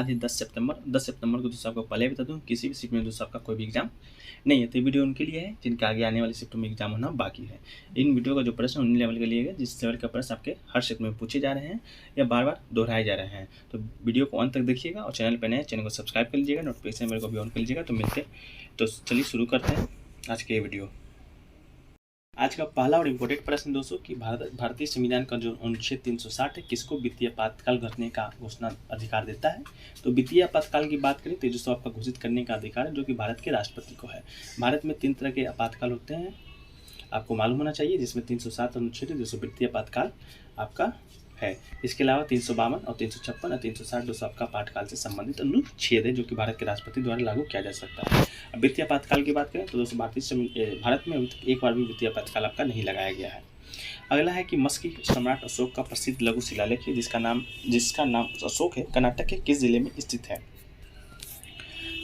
आज है 10 सितंबर को दोस्तों आपको पहले बता दूँ किसी भी शिफ्ट में दोस्तों आपका कोई भी एग्जाम नहीं है। तो ये वीडियो उनके लिए है जिनके आगे आने वाली शिफ्ट में एग्जाम होना बाकी है। इन वीडियो का जो प्रश्न उन लेवल के लिए है जिस लेवल का प्रश्न आपके हर शिफ्ट में पूछे जा रहे हैं या बार बार दोहराए जा रहे हैं। तो वीडियो को अंत तक देखिएगा और चैनल पर नए चैनल को सब्सक्राइब कर लीजिएगा, नोटिफिकेशन मेरे को भी ऑन कर लीजिएगा। तो चलिए शुरू करते हैं आज के वीडियो। आज का पहला और इम्पोर्टेंट प्रश्न दोस्तों कि भारतीय संविधान का जो अनुच्छेद 360 है किसको वित्तीय आपातकाल घटने का घोषणा अधिकार देता है। तो वित्तीय आपातकाल की बात करें तो दोस्तों आपका घोषित करने का अधिकार है जो कि भारत के राष्ट्रपति को है। भारत में 3 तरह के आपातकाल होते हैं, आपको मालूम होना चाहिए, जिसमें 307 अनुच्छेद है दोस्तों वित्तीय आपातकाल आपका है। इसके अलावा 352 और 356 और 360 दोस्तों आपका आपातकाल से संबंधित अनुच्छेद है जो कि भारत के राष्ट्रपति द्वारा लागू किया जा सकता है। अब वित्तीय आपातकाल की बात करें तो दोस्तों भारत में अभी तक एक बार भी वित्तीय आपातकाल आपका नहीं लगाया गया है। अगला है कि मस्की सम्राट अशोक का प्रसिद्ध लघु शिलालेख है जिसका नाम अशोक है, कर्नाटक के किस जिले में स्थित है।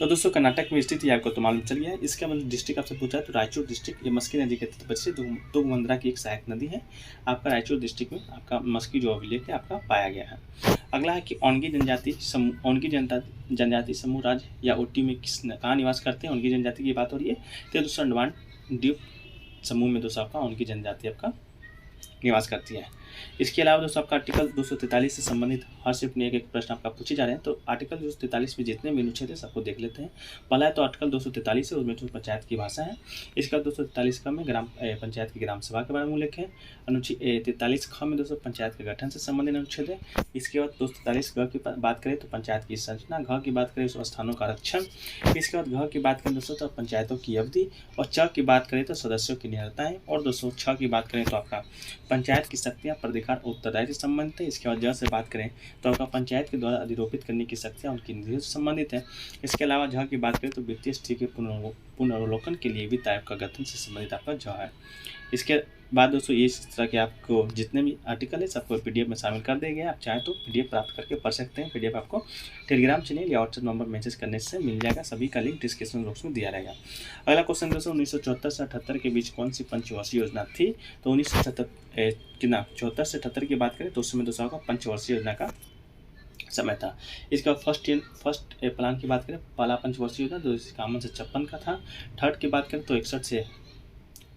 तो दोस्तों कर्नाटक में स्थित है, आपको तो मालूम चल गया है। इसका मतलब डिस्ट्रिक्ट आपसे पूछा है तो रायचूर डिस्ट्रिक्ट, ये मस्की नदी के तट से तुंगभद्रा की एक सहायक नदी है। आपका रायचूर डिस्ट्रिक्ट में आपका मस्की जो अभिलेख है आपका पाया गया है। अगला है कि ओनगी जनजाति समूह राज्य या ओटी में कहाँ निवास करते हैं। ओनगी जनजाति की बात हो रही है तो दोस्तों अंडमान द्वीप समूह में दोस्तों आपका ओनगी जनजाति आपका निवास करती है। इसके अलावा दोस्तों आपका आर्टिकल 243 से संबंधित हर शिफ्ट में एक प्रश्न आपका पूछे जा रहे हैं। तो आर्टिकल 243 में जितने भी अनुच्छेद है सबको देख लेते हैं। पहला है तो आर्टिकल 243 है, उसमें जो पंचायत की भाषा है। इसका 243 का में ग्राम पंचायत की ग्राम सभा के बारे में उल्लेख है। अनुच्छेद 43 ख में दोस्तों पंचायत के गठन से संबंधित अनुच्छेद है। इसके बाद 243 ग की बात करें तो पंचायत की संरचना, घ की बात करें तो स्थानों का आरक्षण। इसके बाद घ की बात करें दोस्तों तो पंचायतों की अवधि, और च की बात करें तो सदस्यों की निरताएं, और दोस्तों छ की बात करें तो आपका पंचायत की शक्तियाँ प्राधिकार उत्तरदायित्व से संबंधित है। इसके बाद ज से बात करें तो आपका पंचायत के द्वारा अधिरोपित करने की शक्तियाँ उनकी निधियों से संबंधित है। इसके अलावा झ की बात करें तो वित्तीय स्थिति के पुनर्वलोकन के लिए वित्त आयोग का गठन से संबंधित आपका झ है। इसके बाद दोस्तों ये इस तरह के आपको जितने भी आर्टिकल है सबको पीडीएफ में शामिल कर दिए गए। आप चाहें तो पीडीएफ प्राप्त करके पढ़ सकते हैं। पीडीएफ आपको टेलीग्राम चैनल या व्हाट्सएप नंबर मैसेज करने से मिल जाएगा, सभी का लिंक डिस्क्रिप्शन बॉक्स में दिया रहेगा। अगला क्वेश्चन दोस्तों 1974 से 78 के बीच कौन सी पंचवर्षीय योजना थी। तो 1974 से 78 की बात करें तो उस समय दोस्तों का पंचवर्षीय योजना का समय था। इसका फर्स्ट प्लान की बात करें, पहला पंचवर्षीय योजना 251 से 56 का था। थर्ड की बात करें तो 61 से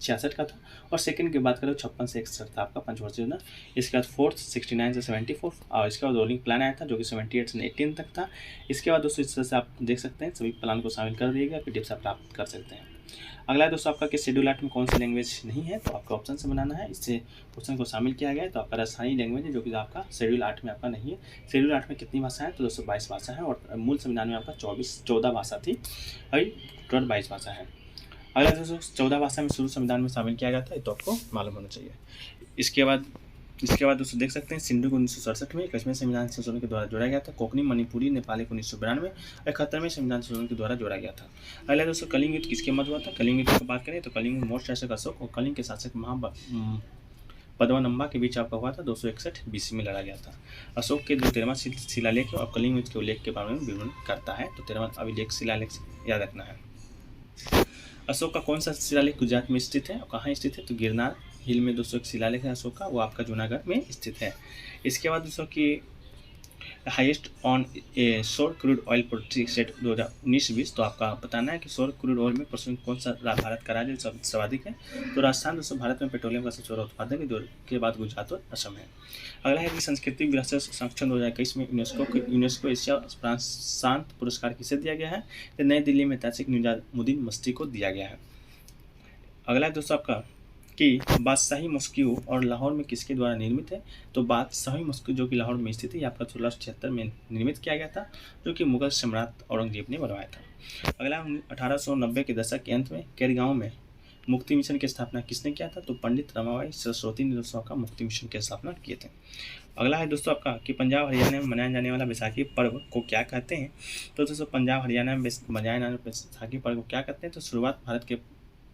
66 का था, और सेकंड की बात करें 56 से 61 था आपका पंचवर्षीय योजना। इसके बाद फोर्थ 69 से 74, और इसके बाद रोलिंग प्लान आया था जो कि 78 से 18 तक था। इसके बाद दोस्तों इस तरह से आप देख सकते हैं सभी प्लान को शामिल कर दिए गए, पीडीएफ से प्राप्त कर सकते हैं। अगला है दोस्तों आपका कि शेड्यूल 8 में कौन सी लैंग्वेज नहीं है, तो आपका ऑप्शन से बनाना है। इससे क्वेश्चन को शामिल किया गया है। तो आपका राजस्थानी लैंग्वेज है जो कि आपका शेड्यूल 8 में आपका नहीं है। शेड्यूल 8 में कितनी भाषा है तो दोस्तों 22 भाषा है, और मूल संविधान में आपका 14 भाषा थी, अभी टोटल 22 भाषा है। अगला दोस्तों 14 भाषा में शुरू संविधान में शामिल किया गया था, तो आपको मालूम होना चाहिए। इसके बाद दोस्तों देख सकते हैं सिंधु को 1967 में 21वें संविधान संशोधन के द्वारा जोड़ा गया था। कोंकणी, मणिपुरी, नेपाली को 1992 और 71वें संविधान संशोधन के द्वारा जोड़ा गया था। अगला दोस्तों कलिंग युद्ध किसके मध्य हुआ था। कलिंग युद्ध की बात करें तो कलिंग मोस्ट शासक अशोक और कलिंग के शासक पद्मनाभा के बीच आपका हुआ था। 261 BC में लड़ा गया था। अशोक के जो 13वां शिलालेख है और कलिंग युद्ध के उल्लेख के बारे में विवरण करता है। तो 13वां अभिलेख शिलालेख याद रखना है। अशोक का कौन सा शिलालेख गुजरात में स्थित है और कहाँ स्थित है, तो गिरनार हिल में दोस्तों एक शिलालेख है अशोक का, वो आपका जूनागढ़ में स्थित है। इसके बाद दोस्तों की हाईएस्ट ऑन सोर क्रूड ऑयल प्रोडक्ट सेट 2019-20, तो आपका बताना है कि सोर क्रूड ऑयल में परसेंट कौन सा भारत का राज्य सर्वाधिक है। तो राजस्थान दोस्तों भारत में पेट्रोलियम का सबसे बड़ा उत्पादक है, के बाद गुजरात और असम है। अगला है कि सांस्कृतिक विरासत संरक्षण 2021 में यूनेस्को एशिया प्रांत पुरस्कार किसे दिया गया है, तो नई दिल्ली में ऐतिहासिक निजामुद्दीन मस्ती को दिया गया है। अगला है दोस्तों आपका कि बादशाही मस्जिद और लाहौर में किसके द्वारा निर्मित है। तो बादशाही मस्जिद जो कि लाहौर में स्थित है, ये आपका 1676 में निर्मित किया गया था, जो कि मुगल सम्राट औरंगजेब ने बनवाया था। अगला 1890 के दशक के अंत में केरगांव में मुक्ति मिशन की स्थापना किसने किया था, तो पंडित रमाबाई सरस्वती ने दोस्तों का मुक्ति मिशन की स्थापना किए थे। अगला है दोस्तों आपका कि पंजाब हरियाणा में मनाया जाने वाला बैसाखी पर्व को क्या कहते हैं। तो दोस्तों पंजाब हरियाणा में मनाए जाने वाले बैसाखी पर्व को क्या कहते हैं, तो शुरुआत भारत के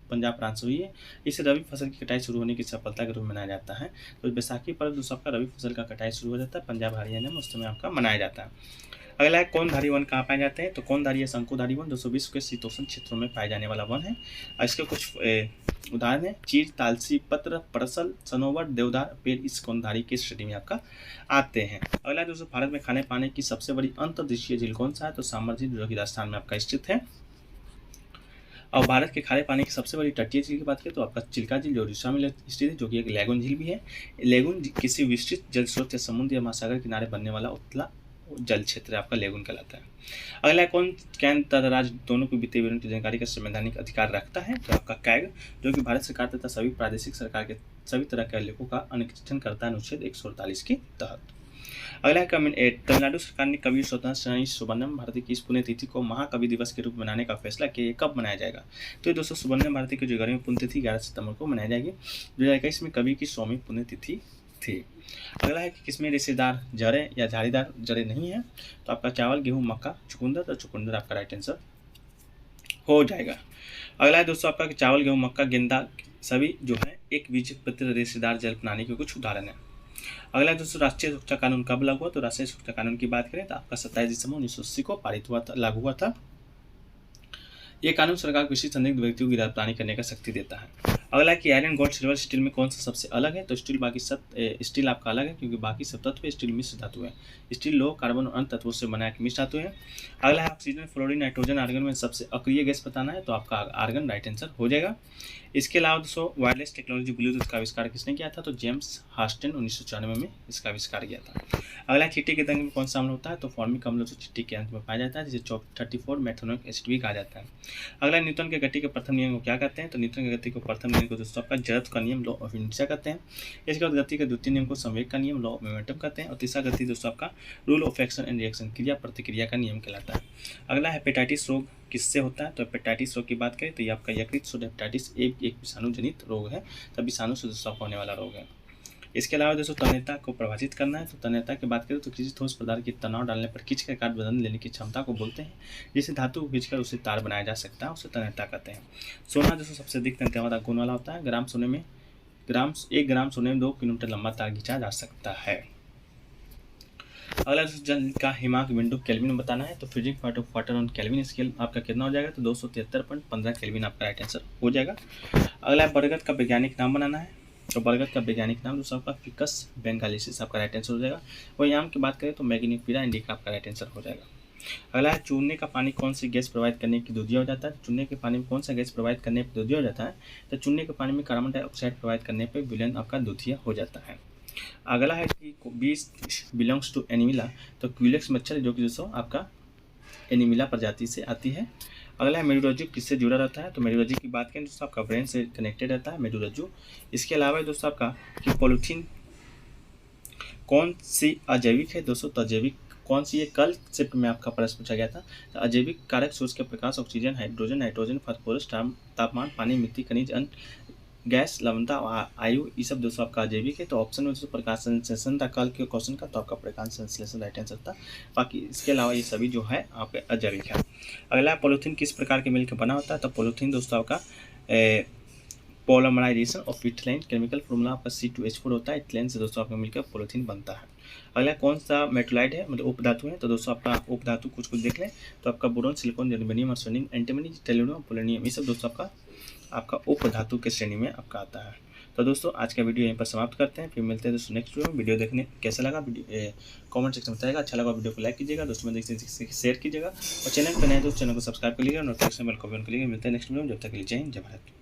पंजाब प्रांत से हुई है। इसे रबी फसल की कटाई शुरू होने की सफलता के रूप में मनाया जाता है। तो बैसाखी पर्व दोस्तों आपका रबी फसल का कटाई शुरू हो जाता है पंजाब हरियाणा में, उस समय आपका मनाया जाता है। अगला है कोनधारी वन कहाँ पाए जाते हैं, तो कोनधारी या शंकुधारी वन दोस्तों विश्व के शीतोष्ण क्षेत्रों में पाए जाने वाला वन है। और इसके कुछ उदाहरण है चीड़, तालसी, पत्र, परसल, सनोवर, देवदार पेड़ इस कोनधारी की श्रेणी में आपका आते हैं। अगला दोस्तों भारत में खाने पाने की सबसे बड़ी अंतर्देशीय झील कौन सा है, तो सामर झील जो कि राजस्थान में आपका स्थित है। और भारत के खारे पानी की सबसे बड़ी तटीय झील की बात करें तो आपका चिल्का झील जो उड़ीसा में स्थित है, जो कि एक लैगून झील भी है। लैगून किसी विस्तृत जल स्रोत या समुद्र या महासागर किनारे बनने वाला उतला जल क्षेत्र आपका लैगून कहलाता है। अगला कौन कैग तथा राज्य दोनों को वित्तीय विवरण की जानकारी का संवैधानिक अधिकार रखता है, तो आपका कैग जो कि भारत सरकार तथा सभी प्रादेशिक सरकार के सभी तरह के उल्लेखों का अनुच्छेद करता है अनुच्छेद 148 के तहत। अगला है तमिलनाडु सरकार ने कवि स्वतंत्र सेनानी सुब्रह्मण्यम भारती की इस पुण्यतिथि को महाकवि दिवस के रूप में मनाने का फैसला किया। ये कब मनाया जाएगा, तो ये दोस्तों सुब्रह्मण्यम भारती की जो 11वीं पुण्यतिथि 11 सितंबर को मनाई जाएगी। 2021 में कवि की 100वीं पुण्यतिथि थी। अगला है कि किसमें रेशेदार जड़ें या झाड़ीदार जड़ें नहीं है, तो आपका चावल, गेहूं, मक्का, चुकंदर, तो चुकंदर आपका राइट आंसर हो जाएगा। अगला है दोस्तों आपका चावल, गेहूं, मक्का, गेंदा सभी जो है एक बीजपत्र रेशेदार जल प्रणाली के कुछ उदाहरण है। अगला दोस्तों राष्ट्रीय सुरक्षा कानून कब लागू हुआ, तो राष्ट्रीय सुरक्षा कानून की बात करें तो आपका 27 दिसंबर 1980 को पारित हुआ था, लागू हुआ था। ये कानून सरकार को किसी संदिग्ध व्यक्तियों की गिरफ्तारी करने का शक्ति देता है। अगला कि आयरन, गोल्ड, सिल्वर, स्टील में कौन सा सबसे अलग है, तो स्टील बाकी सब स्टील आपका अलग है क्योंकि बाकी सब तत्व स्टील मिश्र धातु है। स्टील लोह, कार्बन और अन्य तत्वों से बना एक मिश्र धातु है। अगला है ऑक्सीजन, फ्लोरीन, नाइट्रोजन, आर्गन में सबसे अक्रिय गैस बताना है, तो आपका आर्गन राइट आंसर हो जाएगा। इसके अलावा दोस्तों वायरलेस टेक्नोलॉजी ब्लूटूथ का आविष्कार किसने किया था, तो जेम्स हास्टन 1994 में इसका आविष्कार किया था। अगला चिट्टी के रंग में कौन सा अम्ल होता है, तो फॉर्मिक अम्ल जो चिट्टी के अंत में पाया जाता है जिसे 34 मेथनोइक एसिड भी कहा जाता है। अगला न्यूटन के गति के प्रथम नियम को क्या कहते हैं, तो न्यूटन की गति को प्रथम नियम को दोस्तों आपका जड़त्व का नियम लॉ ऑफ इनर्शिया कहते हैं। इसके बाद गति के द्वितीय नियम को संवेग का नियम लॉ ऑफ मोमेंटम कहते हैं। और तीसरा गति दोस्तों आपका rule of action and reaction क्रिया प्रतिक्रिया का नियम कहलाता है। अगला हेपेटाइटिस रोग किससे होता है, तो हेपेटाइटिस रोग की बात करें तो ये आपका यकृत शोथ हेपेटाइटिस एक विषाणु जनित रोग है, तब विषाणु से दोस्तों होने वाला रोग है। इसके अलावा दोस्तों तन्यता को परिभाषित करना है, तो तन्यता की बात करें तो किसी ठोस पदार्थ की तनाव डालने पर खींच कर काट बदल लेने की क्षमता को बोलते हैं। जिसे धातु को खींचकर उसे तार बनाया जा सकता है उसे तन्यता कहते हैं। सोना दोस्तों सबसे अधिक तन्यता वाला गुण वाला होता है। 1 ग्राम सोने में 2 किलोमीटर लंबा तार खींचा जा सकता है। अगला जल का हिमांक बिंदु केल्विन में बताना है, तो freezing point of water on kelvin scale आपका कितना हो जाएगा, तो 273.15 केल्विन आपका राइट आंसर हो जाएगा। अगला बरगद का वैज्ञानिक नाम बनाना है, तो बरगद का वैज्ञानिक नाम दोस्तों आपका फिकस बेंगालिसिस आपका राइट आंसर हो जाएगा। वही आम की बात करें तो मैग्नीफेरा इंडिका आपका राइट आंसर हो जाएगा। अगला है चूने का पानी कौन सी गैस प्रोवाइड करने की दुधिया हो जाता है, चूने के पानी में कौन सा गैस प्रोवाइड करने पर दुधिया हो जाता है, तो चूने के पानी में कार्बन डाइऑक्साइड प्रोवाइड करने पर विलयन आपका दुधिया हो जाता है। अगला है कि बीस बिलोंग्स टू एनिमिला, तो क्यूलेक्स मच्छर जो कि दोस्तों आपका एनिमिला प्रजाति से आती है। अगला है मेडुरज्जु किससे जुड़ा रहता है, तो मेडुरज्जु की बात करें दोस्तों आपका ब्रेन से कनेक्टेड रहता है मेडुरज्जु। इसके अलावा दोस्तों आपका कि पॉलीथीन कौन सी अजैविक है दोस्तों, तो अजैविक कौन सी है, कल शिफ्ट में आपका प्रश्न पूछा गया था। तो अजैविक कारक सूर्य के प्रकाश, ऑक्सीजन, हाइड्रोजन, नाइट्रोजन, फास्फोरस, तापमान, पानी, मिट्टी, खनिज, अन्य गैस, लवणता, आयु, ये सब दोस्तों आपका अजैविक है। तो ऑप्शन में दोस्तों प्रकाश संश्लेषण था कल के क्वेश्चन का, तो आपका प्रकाश संश्लेषण राइट आंसर था। बाकी इसके अलावा ये सभी जो है आपके अजैविक है। अगला पॉलीथीन किस प्रकार के मिलकर बना होता है, तो पॉलीथीन दोस्तों आपका polymerization of ethylene chemical formula आपका C2H4 होता है। इथिलीन से दोस्तों आपका मिलकर पॉलीथीन बनता है। अगला कौन सा मेटलाइट है, मतलब उपधातु है, तो दोस्तों आपका उपधातु कुछ देख लें तो आपका boron, silicon, germanium, arsenium, antimony, tellurium, polonium, ये सब दोस्तों आपका उपधातु के श्रेणी में आपका आता है। तो दोस्तों आज का वीडियो यहीं पर समाप्त करते हैं, फिर मिलते हैं दोस्तों नेक्स्ट वीडियो देखने कैसा लगा कमेंट सेक्शन में बताएगा। अच्छा लगा वीडियो को लाइक कीजिएगा, दोस्तों में शेयर कीजिएगा और चैनल पर नए दोस्त चैनल को सब्सक्राइब कर लीजिएगा, नोटिफिकेशन बेल को ऑन कर लीजिएगा। मिलते हैं नेक्स्ट वीडियो में, जब तक के लिए जय हिंद, जय भारत।